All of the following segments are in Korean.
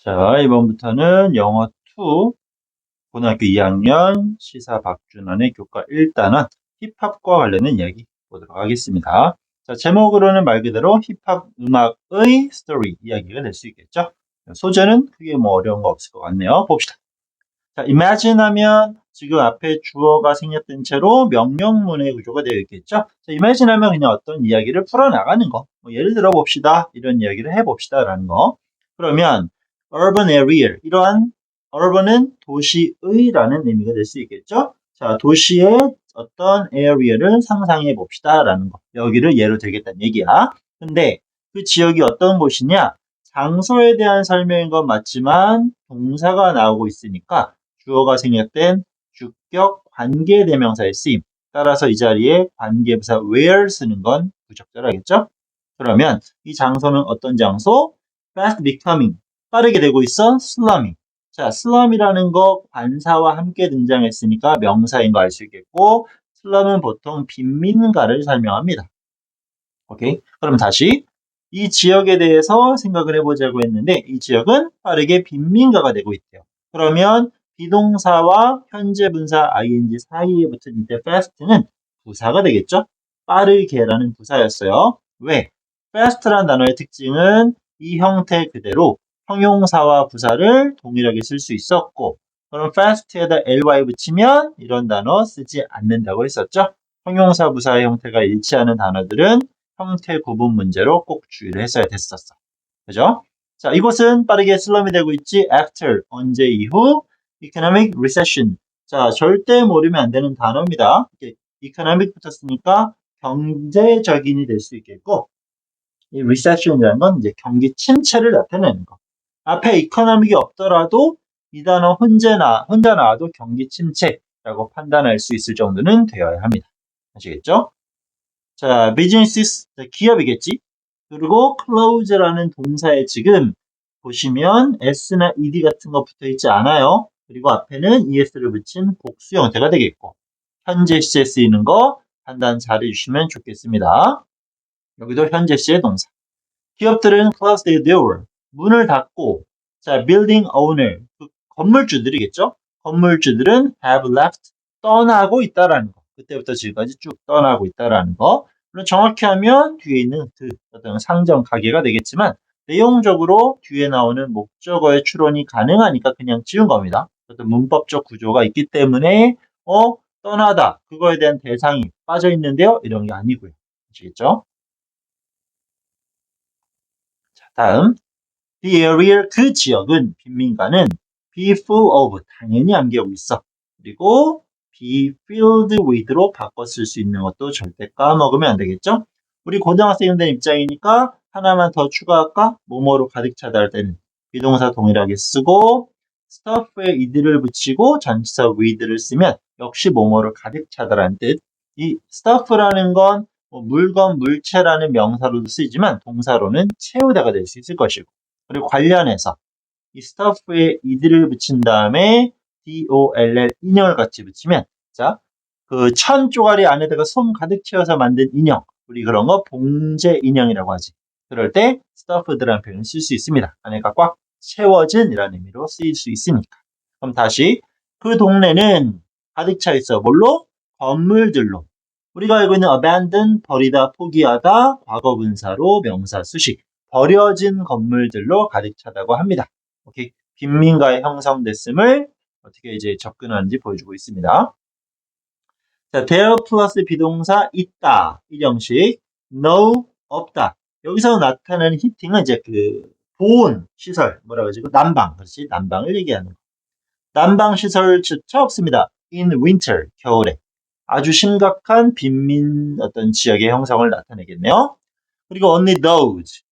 자, 이번부터는 영어 2, 고등학교 2학년 시사 박준환의 교과 1단원 힙합과 관련된 이야기 보도록 하겠습니다. 자, 제목으로는 말 그대로 힙합 음악의 스토리 이야기가 될 수 있겠죠. 소재는 크게 뭐 어려운 거 없을 것 같네요. 봅시다. 자, imagine 하면 지금 앞에 주어가 생략된 채로 명령문의 구조가 되어 있겠죠. 자, imagine 하면 그냥 어떤 이야기를 풀어나가는 거. 뭐 예를 들어 봅시다. 이런 이야기를 해봅시다. 라는 거. 그러면 urban area, 이러한 urban은 도시의라는 의미가 될 수 있겠죠. 자, 도시의 어떤 area를 상상해 봅시다. 라는 거. 여기를 예로 들겠다는 얘기야. 근데 그 지역이 어떤 곳이냐? 장소에 대한 설명인 건 맞지만 동사가 나오고 있으니까 주어가 생략된 주격 관계대명사의 쓰임. 따라서 이 자리에 관계부사 where 쓰는 건 부적절하겠죠? 그러면 이 장소는 어떤 장소? fast becoming. 빠르게 되고 있어. slummy. 자, slum이라는 거 관사와 함께 등장했으니까 명사인 거 알 수 있겠고, slum은 보통 빈민가를 설명합니다. 오케이? 그럼 다시 이 지역에 대해서 생각을 해보자고 했는데 이 지역은 빠르게 빈민가가 되고 있대요. 그러면 비동사와 현재 분사 ing 사이에 붙은 이때 fast는 부사가 되겠죠? 빠르게라는 부사였어요. 왜? fast라는 단어의 특징은 이 형태 그대로 형용사와 부사를 동일하게 쓸 수 있었고, 그럼 fast에다 ly 붙이면 이런 단어 쓰지 않는다고 했었죠? 형용사 부사의 형태가 일치하는 단어들은 형태 구분 문제로 꼭 주의를 했어야 됐었어. 그죠? 자, 이곳은 빠르게 슬럼이 되고 있지. after, 언제 이후, economic recession. 자, 절대 모르면 안 되는 단어입니다. economic 붙었으니까 경제적인이 될 수 있겠고, 이 recession이라는 건 이제 경기 침체를 나타내는 거. 앞에 economic이 없더라도 이 단어 혼자 나와도 경기 침체라고 판단할 수 있을 정도는 되어야 합니다. 아시겠죠? 자, business, 기업이겠지? 그리고 close라는 동사에 지금 보시면 s나 ed 같은 거 붙어 있지 않아요. 그리고 앞에는 es를 붙인 복수 형태가 되겠고, 현재 시제 쓰이는 거 판단 잘 해주시면 좋겠습니다. 여기도 현재 시제 동사. 기업들은 close their door, 문을 닫고, 자, building owner, 그 건물주들이겠죠? 건물주들은 have left, 떠나고 있다라는 거. 그때부터 지금까지 쭉 떠나고 있다라는 거. 물론 정확히 하면 뒤에 있는 그 어떤 상정 가계가 되겠지만 내용적으로 뒤에 나오는 목적어의 추론이 가능하니까 그냥 지운 겁니다. 어떤 문법적 구조가 있기 때문에 떠나다 그거에 대한 대상이 빠져 있는데요. 이런 게 아니고요. 아시겠죠? 자, 다음 the area 그 지역은 빈민가는 be full of 당연히 암기하고 있어. 그리고 be filled with로 바꿔 쓸 수 있는 것도 절대 까먹으면 안 되겠죠? 우리 고등학생들 입장이니까 하나만 더 추가할까? 뭐뭐로 가득 차다 할 때는 비동사 동일하게 쓰고 stuff에 id를 붙이고 전치사 with를 쓰면 역시 뭐뭐로 가득 차다라는 뜻. 이 stuff라는 건 물건, 물체라는 명사로도 쓰이지만 동사로는 채우다가 될 수 있을 것이고, 그리고 관련해서 이 stuff에 id를 붙인 다음에 doll 인형을 같이 붙이면, 자, 그 천 쪼가리 안에다가 솜 가득 채워서 만든 인형, 우리 그런 거 봉제 인형이라고 하지. 그럴 때 stuffed라는 표현을 쓸 수 있습니다. 안에가 꽉 채워진 이라는 의미로 쓰일 수 있으니까. 그럼 다시 그 동네는 가득 차 있어. 뭘로? 건물들로. 우리가 알고 있는 abandon, 버리다, 포기하다, 과거 분사로 명사 수식, 버려진 건물들로 가득 차다고 합니다. 오케이. 빈민가에 형성됐음을 어떻게 이제 접근하는지 보여주고 있습니다. 자, there 플러스 비동사 있다. 이 형식. no, 없다. 여기서 나타나는 히팅은 이제 그 보온 시설, 뭐라 그러지? 난방. 그렇지? 난방을 얘기하는 거. 난방 시설조차 없습니다. in winter, 겨울에. 아주 심각한 빈민 어떤 지역의 형성을 나타내겠네요. 그리고 only those.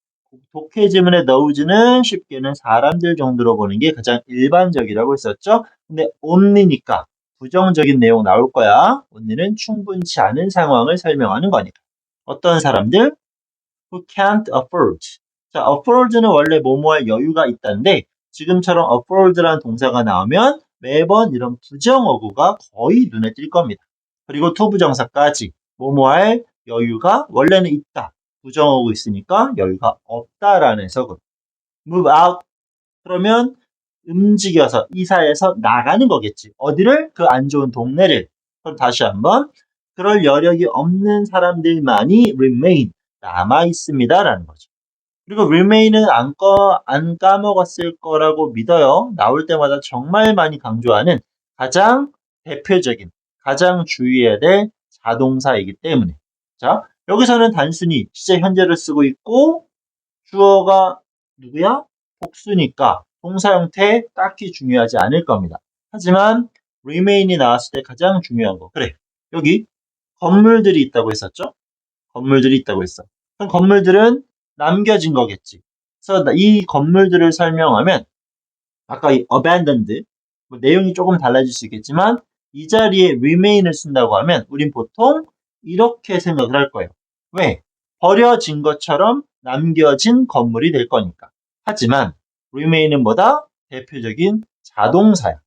독해 지문의 those는 쉽게는 사람들 정도로 보는 게 가장 일반적이라고 했었죠. 근데 only니까 부정적인 내용 나올 거야. only는 충분치 않은 상황을 설명하는 거니까. 어떤 사람들? who can't afford. 자, afford는 원래 뭐뭐할 여유가 있다는데 지금처럼 afford라는 동사가 나오면 매번 이런 부정어구가 거의 눈에 띌 겁니다. 그리고 to 부정사까지 뭐뭐할 여유가 원래는 있다. 부정어구 있으니까 여유가 없다라는 해석으로. move out. 그러면 움직여서 이사해서 나가는 거겠지. 어디를? 그 안 좋은 동네를. 그럼 다시 한번 그럴 여력이 없는 사람들만이 remain 남아 있습니다라는 거죠. 그리고 remain은 안 까먹었을 거라고 믿어요. 나올 때마다 정말 많이 강조하는 가장 대표적인, 가장 주의해야 될 자동사이기 때문에. 자, 여기서는 단순히 시제 현재를 쓰고 있고 주어가 누구야? 복수니까 동사 형태 딱히 중요하지 않을 겁니다. 하지만 remain이 나왔을 때 가장 중요한 거. 그래. 여기 건물들이 있다고 했었죠? 건물들이 있다고 했어. 그럼 건물들은 남겨진 거겠지. 그래서 이 건물들을 설명하면 아까 이 abandoned 뭐 내용이 조금 달라질 수 있겠지만 이 자리에 remain을 쓴다고 하면 우린 보통 이렇게 생각을 할 거예요. 왜? 버려진 것처럼 남겨진 건물이 될 거니까. 하지만 remain은 뭐다? 대표적인 자동사야.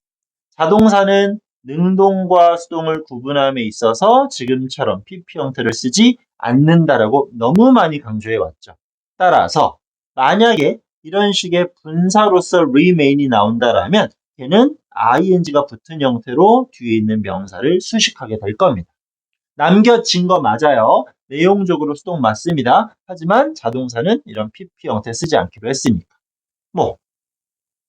자동사는 능동과 수동을 구분함에 있어서 지금처럼 PP 형태를 쓰지 않는다라고 너무 많이 강조해 왔죠. 따라서 만약에 이런 식의 분사로서 remain이 나온다라면 걔는 ing가 붙은 형태로 뒤에 있는 명사를 수식하게 될 겁니다. 남겨진 거 맞아요. 내용적으로 수동 맞습니다. 하지만 자동사는 이런 PP 형태 쓰지 않기로 했으니까. 뭐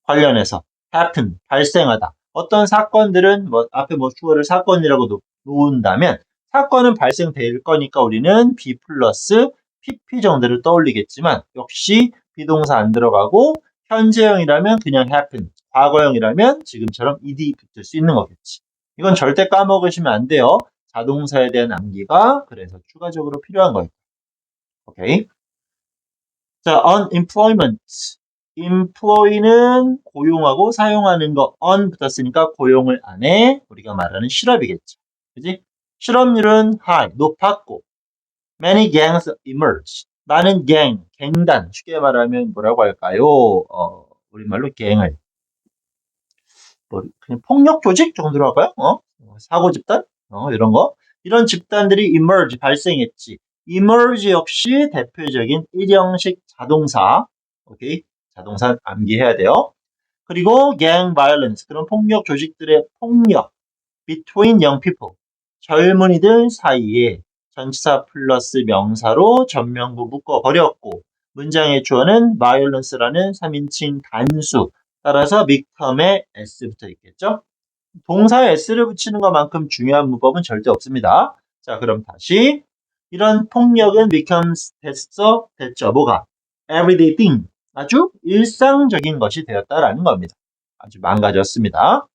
관련해서 happen, 발생하다. 어떤 사건들은 뭐 앞에 뭐 주어를 사건이라고 놓은다면 사건은 발생될 거니까 우리는 be 플러스 pp 정도를 떠올리겠지만 역시 비동사 안 들어가고 현재형이라면 그냥 happen, 과거형이라면 지금처럼 ed 붙을 수 있는 거겠지. 이건 절대 까먹으시면 안 돼요. 자동사에 대한 암기가 그래서 추가적으로 필요한 거예요. 오케이. 자, unemployment. employ는 고용하고 사용하는 거 on 붙었으니까 고용을 안 해. 우리가 말하는 실업이겠죠. 그지? 실업률은 high, 높았고 many gangs emerge. 많은 갱단. 쉽게 말하면 뭐라고 할까요? 우리말로 갱을 뭐 그냥 폭력 조직 정도로 할까요? 사고 집단? 이런 거. 이런 집단들이 emerge 발생했지. emerge 역시 대표적인 일형식 자동사. 오케이? 자동사 암기해야 돼요. 그리고 gang violence 그런 폭력 조직들의 폭력 between young people 젊은이들 사이에 전치사 플러스 명사로 전명부 묶어버렸고 문장의 주어는 violence라는 3인칭 단수 따라서 become에 s 붙어 있겠죠. 동사에 s를 붙이는 것만큼 중요한 문법은 절대 없습니다. 자, 그럼 다시 이런 폭력은 becomes 됐죠. 뭐가? everyday thing. 아주 일상적인 것이 되었다라는 겁니다. 아주 망가졌습니다.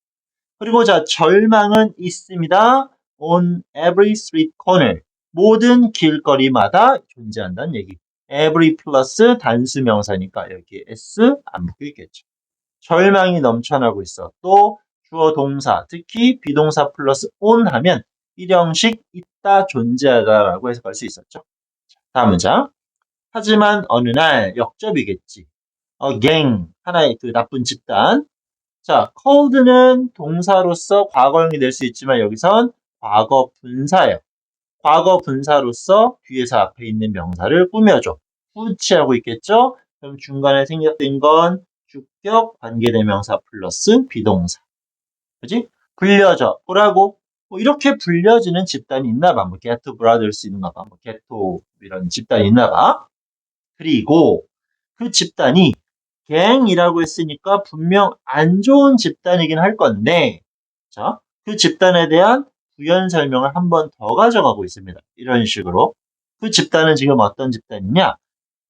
그리고 자, 절망은 있습니다. on every street corner. 모든 길거리마다 존재한다는 얘기. every 플러스 단수 명사니까 여기 s 안 붙고 있겠죠. 절망이 넘쳐나고 있어. 또 주어 동사, 특히 비동사 플러스 on 하면 일형식 있다 존재하다라고 해석할 수 있었죠. 다음 문장. 하지만 어느 날 역접이겠지. gang 하나의 그 나쁜 집단. 자, cold는 동사로서 과거형이 될 수 있지만 여기선 과거 분사예요. 과거 분사로서 뒤에서 앞에 있는 명사를 꾸며줘. 후치하고 있겠죠? 그럼 중간에 생략된 건 주격 관계대명사 플러스 비동사. 그지? 불려져. 뭐라고? 뭐 이렇게 불려지는 집단이 있나 봐. 뭐 get brothers 있나 봐. 뭐 getto 이런 집단이 있나 봐. 그리고 그 집단이 갱이라고 했으니까 분명 안 좋은 집단이긴 할 건데 자, 그 집단에 대한 부연 설명을 한 번 더 가져가고 있습니다. 이런 식으로. 그 집단은 지금 어떤 집단이냐?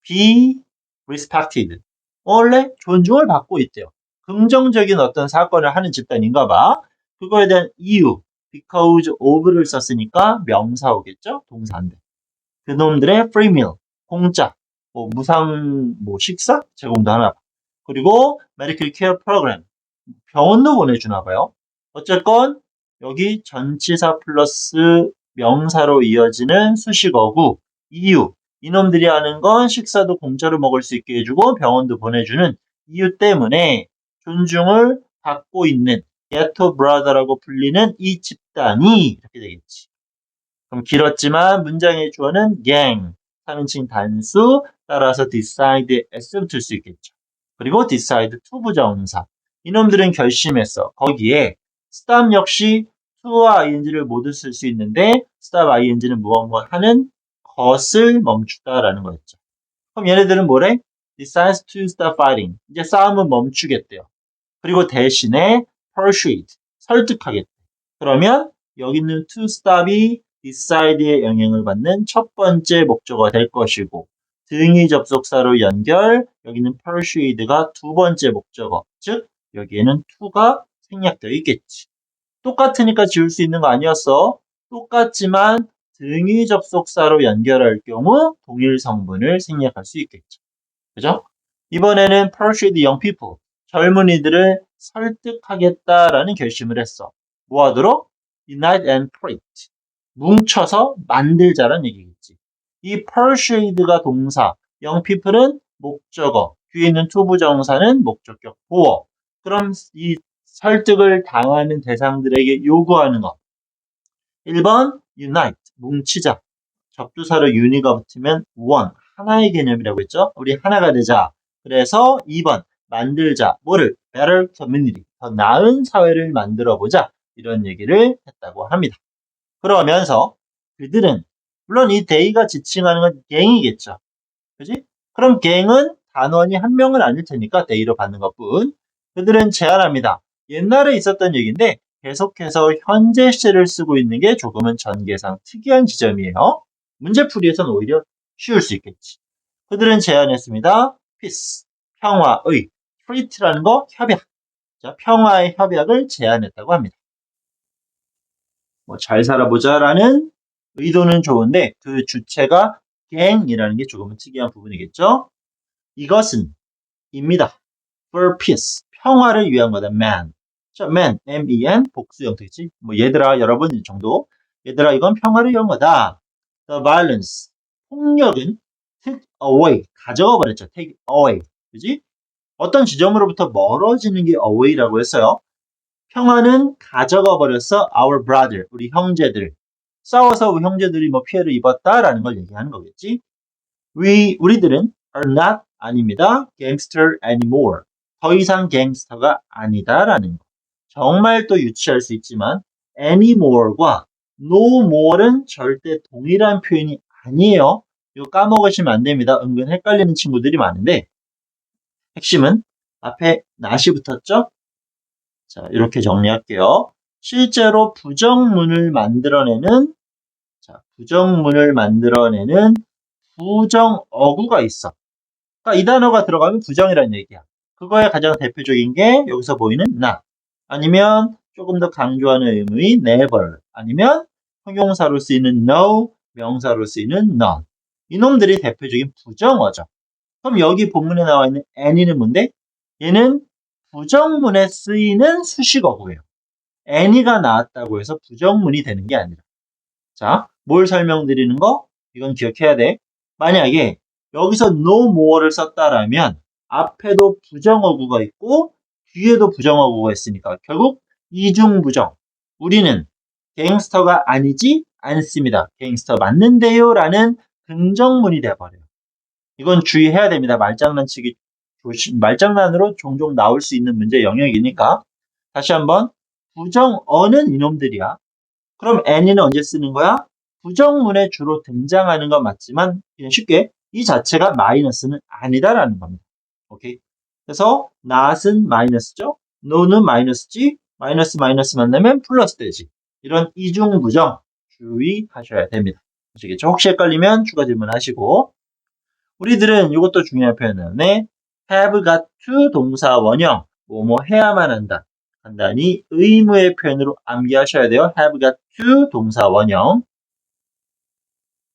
be respected. 원래 존중을 받고 있대요. 긍정적인 어떤 사건을 하는 집단인가 봐. 그거에 대한 이유, because of를 썼으니까 명사 오겠죠? 동사인데. 그놈들의 free meal, 공짜, 뭐 무상 뭐 식사 제공도 하나 봐. 그리고 medical care program, 병원도 보내주나 봐요. 어쨌건 여기 전치사 플러스 명사로 이어지는 수식어구 이유 이놈들이 하는 건 식사도 공짜로 먹을 수 있게 해주고 병원도 보내주는 이유 때문에 존중을 받고 있는 ghetto brother라고 불리는 이 집단이 이렇게 되겠지. 그럼 길었지만 문장의 주어는 gang 3인칭 단수 따라서 decide s 붙을 수 있겠죠. 그리고 decide to 부정사. 이놈들은 결심했어. 거기에 stop 역시 to와 ing를 모두 쓸 수 있는데 stop ing는 무엇 하는 것을 멈추다라는 거였죠. 그럼 얘네들은 뭐래? decides to stop fighting. 이제 싸움은 멈추겠대요. 그리고 대신에 persuade, 설득하겠대. 그러면 여기 있는 to stop이 decide의 영향을 받는 첫 번째 목적어가 될 것이고 등위 접속사로 연결, 여기는 persuade가 두 번째 목적어, 즉 여기에는 to가 생략되어 있겠지. 똑같으니까 지울 수 있는 거 아니었어? 똑같지만 등위 접속사로 연결할 경우 동일 성분을 생략할 수 있겠죠. 그죠? 이번에는 persuade young people, 젊은이들을 설득하겠다라는 결심을 했어. 뭐 하도록? unite and create, 뭉쳐서 만들자라는 얘기겠지. 이 persuade가 동사, young people은 목적어, 뒤에 있는 to 부정사는 목적격 보어. 그럼 이 설득을 당하는 대상들에게 요구하는 것. 1번 unite, 뭉치자. 접두사로 uni가 붙으면 one, 하나의 개념이라고 했죠. 우리 하나가 되자. 그래서 2번 만들자. 뭐를? better community, 더 나은 사회를 만들어보자. 이런 얘기를 했다고 합니다. 그러면서 그들은 물론 이 they가 지칭하는 건 gang이겠죠. 그지? 그럼 gang은 단원이 한 명은 아닐 테니까 they로 받는 것뿐. 그들은 제안합니다. 옛날에 있었던 얘기인데 계속해서 현재 시제를 쓰고 있는 게 조금은 전개상 특이한 지점이에요. 문제풀이에서는 오히려 쉬울 수 있겠지. 그들은 제안했습니다. peace, 평화의, treat라는 거 협약. 자, 평화의 협약을 제안했다고 합니다. 뭐 잘 살아보자라는 의도는 좋은데 그 주체가 gang이라는 게 조금은 특이한 부분이겠죠. 이것은 입니다. for peace, 평화를 위한 거다. man. 자, man, M-E-N, 복수 형태겠지. 뭐 얘들아, 여러분 이 정도. 얘들아, 이건 평화를 위한 거다. The violence, 폭력은 take away, 가져가 버렸죠. take away. 그지? 어떤 지점으로부터 멀어지는 게 away라고 했어요. 평화는 가져가 버렸어. our brother, 우리 형제들. 싸워서 우리 형제들이 뭐 피해를 입었다라는 걸 얘기하는 거겠지. 우리들은 are not, 아닙니다. gangster anymore. 더 이상 갱스터가 아니다라는 거. 정말 또 유치할 수 있지만 anymore과 no more는 절대 동일한 표현이 아니에요. 이거 까먹으시면 안 됩니다. 은근 헷갈리는 친구들이 많은데 핵심은 앞에 not이 붙었죠? 자, 이렇게 정리할게요. 실제로 부정문을 만들어내는 부정어구가 있어. 그러니까 이 단어가 들어가면 부정이라는 얘기야. 그거의 가장 대표적인 게 여기서 보이는 not. 아니면 조금 더 강조하는 의무의 never. 아니면 형용사로 쓰이는 no, 명사로 쓰이는 none. 이놈들이 대표적인 부정어죠. 그럼 여기 본문에 나와 있는 any는 뭔데? 얘는 부정문에 쓰이는 수식어구예요. any가 나왔다고 해서 부정문이 되는 게 아니라. 자, 뭘 설명드리는 거? 이건 기억해야 돼. 만약에 여기서 no more를 썼다라면 앞에도 부정어구가 있고 뒤에도 부정어구가 있으니까 결국 이중부정. 우리는 갱스터가 아니지 않습니다. 갱스터 맞는데요 라는 긍정문이 돼버려요. 이건 주의해야 됩니다. 말장난으로 종종 나올 수 있는 문제 영역이니까. 다시 한번 부정어는 이놈들이야. 그럼 any는 언제 쓰는 거야? 부정문에 주로 등장하는 건 맞지만 그냥 쉽게 이 자체가 마이너스는 아니다라는 겁니다. 오케이. 그래서 not은 마이너스죠. no는 마이너스지. 마이너스 만나면 플러스 되지. 이런 이중부정 주의하셔야 됩니다. 아시겠죠? 혹시 헷갈리면 추가 질문하시고. 우리들은 이것도 중요한 표현이네. have got to 동사 원형 뭐뭐 해야만 한다. 간단히 의무의 표현으로 암기하셔야 돼요. have got to 동사 원형.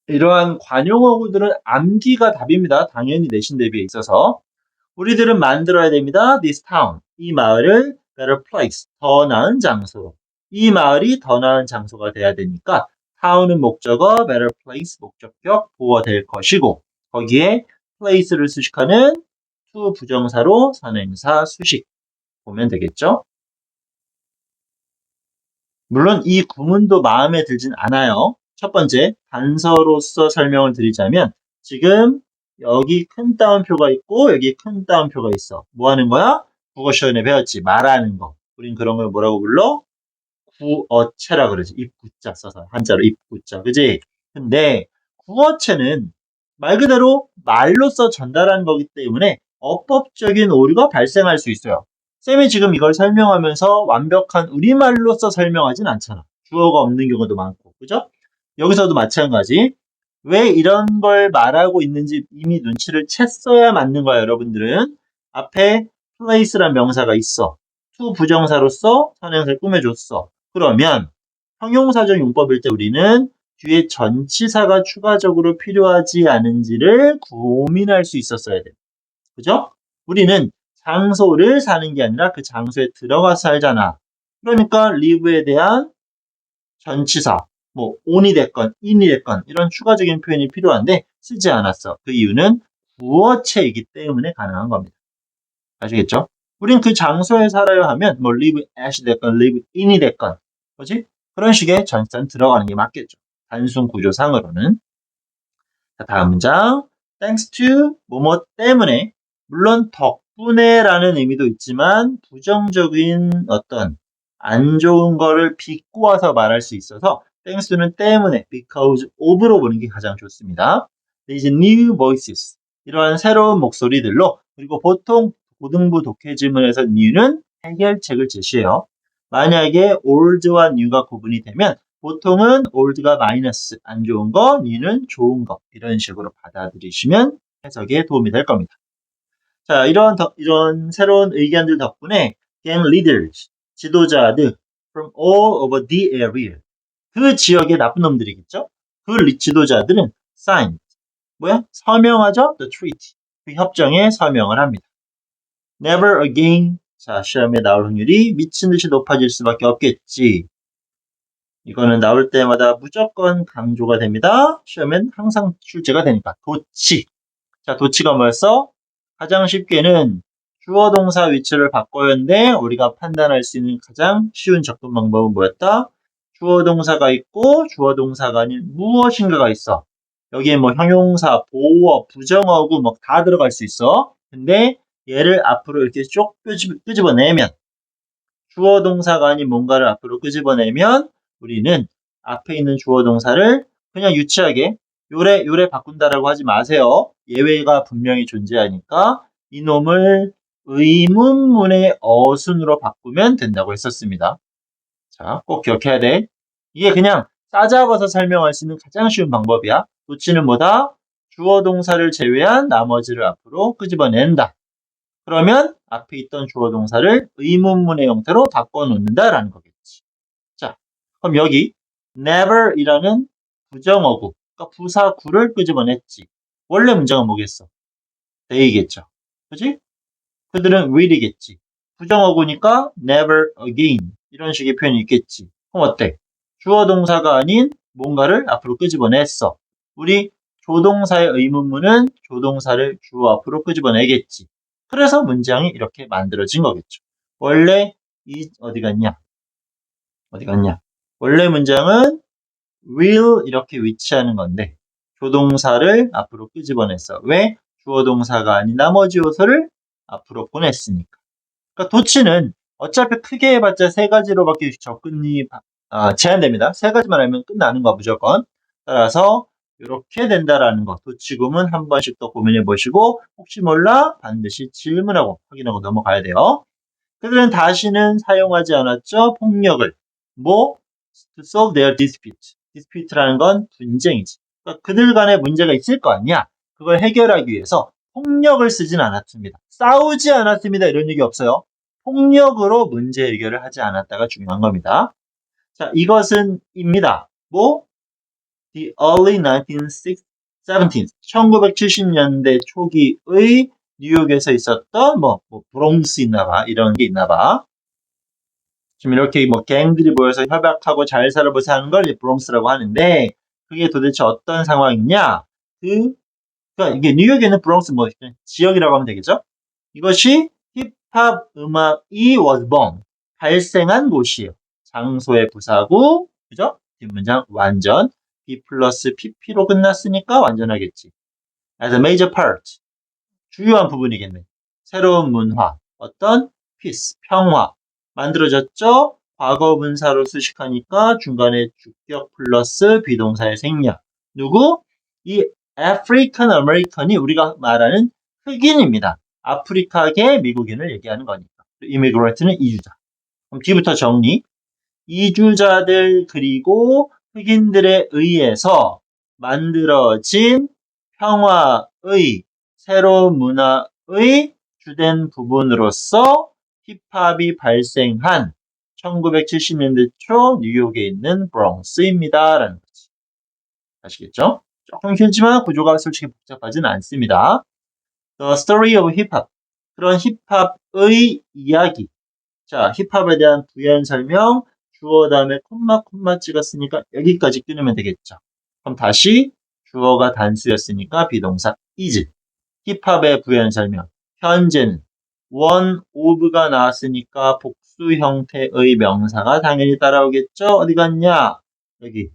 이러한 관용어구들은 암기가 답입니다. 당연히 내신 대비에 있어서. 우리들은 만들어야 됩니다. this town, 이 마을을 better place, 더 나은 장소로. 이 마을이 더 나은 장소가 돼야 되니까 town은 목적어, better place 목적격 보어될 것이고 거기에 place를 수식하는 to 부정사로 선행사 수식 보면 되겠죠. 물론 이 구문도 마음에 들진 않아요. 첫 번째, 단서로서 설명을 드리자면 지금 여기 큰 따옴표가 있고 여기 큰 따옴표가 있어. 뭐 하는 거야? 국어 시간에 배웠지. 말하는 거. 우린 그런 걸 뭐라고 불러? 구어체라 그러지. 입구자 써서 한자로 입구자. 그지? 근데 구어체는 말 그대로 말로써 전달하는 거기 때문에 어법적인 오류가 발생할 수 있어요. 쌤이 지금 이걸 설명하면서 완벽한 우리말로써 설명하진 않잖아. 주어가 없는 경우도 많고. 그죠? 여기서도 마찬가지. 왜 이런 걸 말하고 있는지 이미 눈치를 챘어야 맞는 거야, 여러분들은. 앞에 place란 명사가 있어. to 부정사로서 선행사를 꾸며줬어. 그러면 형용사적 용법일 때 우리는 뒤에 전치사가 추가적으로 필요하지 않은지를 고민할 수 있었어야 돼. 그죠? 우리는 장소를 사는 게 아니라 그 장소에 들어가서 살잖아. 그러니까 live에 대한 전치사, 뭐 on이 됐건 in이 됐건 이런 추가적인 표현이 필요한데 쓰지 않았어. 그 이유는 구어체이기 때문에 가능한 겁니다. 아시겠죠? 우린 그 장소에 살아야 하면 뭐 live at이 됐건 live in이 됐건 그렇지? 그런 식의 전치사는 들어가는 게 맞겠죠. 단순 구조상으로는. 자, 다음 문장. Thanks to 뭐뭐 때문에 물론 덕분에라는 의미도 있지만 부정적인 어떤 안 좋은 거를 비꼬아서 말할 수 있어서 thanks to는 때문에 because of로 보는 게 가장 좋습니다. These new voices 이러한 새로운 목소리들로 그리고 보통 고등부 독해 지문에서 new는 해결책을 제시해요. 만약에 old와 new가 구분이 되면 보통은 old가 마이너스, 안 좋은 거, new는 좋은 거 이런 식으로 받아들이시면 해석에 도움이 될 겁니다. 자, 이런 새로운 의견들 덕분에 gang leaders, 지도자들 from all over the area 그 지역의 나쁜 놈들이겠죠? 그 지도자들은 signed 뭐야? 서명하죠? The treaty 그 협정에 서명을 합니다. Never again 자, 시험에 나올 확률이 미친 듯이 높아질 수밖에 없겠지. 이거는 나올 때마다 무조건 강조가 됩니다. 시험엔 항상 출제가 되니까. 도치. 자, 도치가 뭐였어? 가장 쉽게는 주어 동사 위치를 바꿔였는데 우리가 판단할 수 있는 가장 쉬운 접근 방법은 뭐였다? 주어 동사가 있고 주어 동사가 아닌 무엇인가가 있어. 여기에 뭐 형용사, 보어, 부정어구 뭐 다 들어갈 수 있어. 근데 얘를 앞으로 이렇게 쭉 끄집어내면 주어 동사가 아닌 뭔가를 앞으로 끄집어내면 우리는 앞에 있는 주어 동사를 그냥 유치하게 요래 바꾼다라고 하지 마세요. 예외가 분명히 존재하니까 이놈을 의문문의 어순으로 바꾸면 된다고 했었습니다. 자, 꼭 기억해야 돼. 이게 그냥 싸잡아서 설명할 수 있는 가장 쉬운 방법이야. 도치는 뭐다? 주어 동사를 제외한 나머지를 앞으로 끄집어낸다. 그러면 앞에 있던 주어 동사를 의문문의 형태로 바꿔놓는다라는 거겠지. 자, 그럼 여기 never이라는 부정어구, 그러니까 부사구를 끄집어냈지. 원래 문장은 뭐겠어? they겠죠. 그지? 그들은 will이겠지. 부정어구니까 never again 이런 식의 표현이 있겠지. 그럼 어때? 주어 동사가 아닌 뭔가를 앞으로 끄집어냈어. 우리 조동사의 의문문은 조동사를 주어 앞으로 끄집어내겠지. 그래서 문장이 이렇게 만들어진 거겠죠. 원래 어디 갔냐? 원래 문장은 will 이렇게 위치하는 건데 조동사를 앞으로 끄집어냈어. 왜? 주어 동사가 아닌 나머지 요소를 앞으로 보냈으니까. 그러니까 도치는 어차피 크게 해봤자 세 가지로밖에 접근이 제한됩니다. 세 가지만 알면 끝나는 거 무조건. 따라서 이렇게 된다라는 거. 도치구문 한 번씩 더 고민해 보시고 혹시 몰라 반드시 질문하고 확인하고 넘어가야 돼요. 그들은 다시는 사용하지 않았죠. 폭력을. 뭐? To solve their dispute. dispute라는 건 분쟁이지. 그러니까 그들 간에 문제가 있을 거 아니야. 그걸 해결하기 위해서 폭력을 쓰진 않았습니다. 싸우지 않았습니다. 이런 얘기 없어요. 폭력으로 문제 해결을 하지 않았다가 중요한 겁니다. 자, 이것은 입니다. 뭐? The early 1970s, 1970년대 초기의 뉴욕에서 있었던 브롱스 있나봐. 이런 게 있나봐. 지금 이렇게 갱들이 모여서 협약하고 잘 살아보자 하는 걸 브롱스라고 하는데 그게 도대체 어떤 상황이냐? 그러니까 이게 뉴욕에는 브롱스 지역이라고 하면 되겠죠? 이것이 힙합 음악이 was born, 발생한 곳이에요. 장소의 부사구, 그죠? 뒷문장 완전, B 플러스 PP로 끝났으니까 완전하겠지. as a major part. 주요한 부분이겠네. 새로운 문화, 어떤 peace, 평화 만들어졌죠? 과거 분사로 수식하니까 중간에 주격 플러스 비동사의 생략. 누구? 이 African American이 우리가 말하는 흑인입니다. 아프리카계 미국인을 얘기하는 거니까. immigrant는 이주자. 그럼 뒤부터 정리. 이주자들 그리고 흑인들에 의해서 만들어진 평화의 새로운 문화의 주된 부분으로서 힙합이 발생한 1970년대 초 뉴욕에 있는 브롱스입니다. 라는 거지. 아시겠죠? 조금 길지만 구조가 솔직히 복잡하진 않습니다. The story of hip hop. 그런 힙합의 이야기. 자, 힙합에 대한 부연 설명, 주어 다음에 콤마 찍었으니까 여기까지 끊으면 되겠죠. 그럼 다시 주어가 단수였으니까 비동사 is. 힙합의 부연 설명. 현재는 one of가 나왔으니까 복수 형태의 명사가 당연히 따라오겠죠. 어디 갔냐? 여기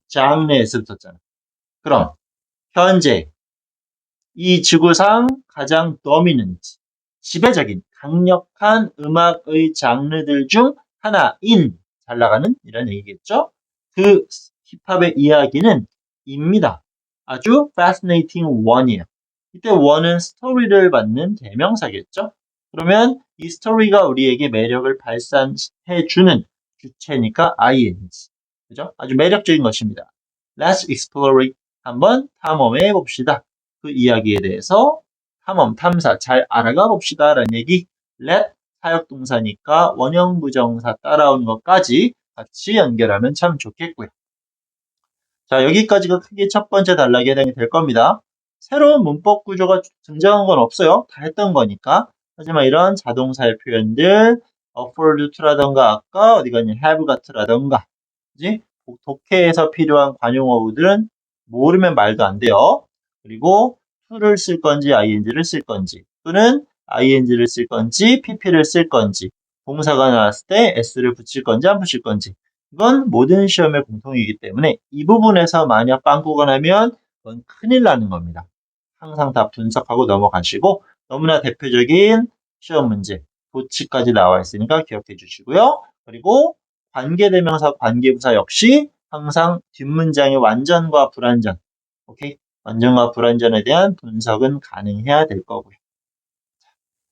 장래에서 붙었잖아. 그럼 현재 이 지구상 가장 dominant, 지배적인 강력한 음악의 장르들 중 하나인 잘 나가는 이런 얘기겠죠. 그 힙합의 이야기는 입니다. 아주 fascinating one이에요. 이때 one은 스토리를 받는 대명사겠죠. 그러면 이 스토리가 우리에게 매력을 발산해주는 주체니까 ing. 그죠? 아주 매력적인 것입니다. Let's explore it. 한번 탐험해 봅시다. 그 이야기에 대해서 탐험, 탐사 잘 알아가 봅시다. 라는 얘기. let 사역동사니까 원형 부정사 따라오는 것까지 같이 연결하면 참 좋겠고요. 자, 여기까지가 크게 첫 번째 단락에 해당이 될 겁니다. 새로운 문법 구조가 등장한 건 없어요. 다 했던 거니까. 하지만 이런 자동사의 표현들 afford to라던가 아까 어디 갔냐 have got라던가 그지? 독해에서 필요한 관용어구들은 모르면 말도 안 돼요. 그리고 to를 쓸 건지 ing를 쓸 건지 또는 ing를 쓸 건지 pp를 쓸 건지 동사가 나왔을 때 s를 붙일 건지 안 붙일 건지 이건 모든 시험의 공통이기 때문에 이 부분에서 만약 빵꾸가 나면 그건 큰일 나는 겁니다. 항상 다 분석하고 넘어가시고 너무나 대표적인 시험 문제 도치까지 나와 있으니까 기억해 주시고요. 그리고 관계대명사, 관계부사 역시 항상 뒷문장의 완전과 불완전, 오케이? 완전과 불완전에 대한 분석은 가능해야 될 거고요.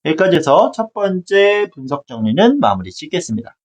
여기까지 해서 첫 번째 분석 정리는 마무리 짓겠습니다.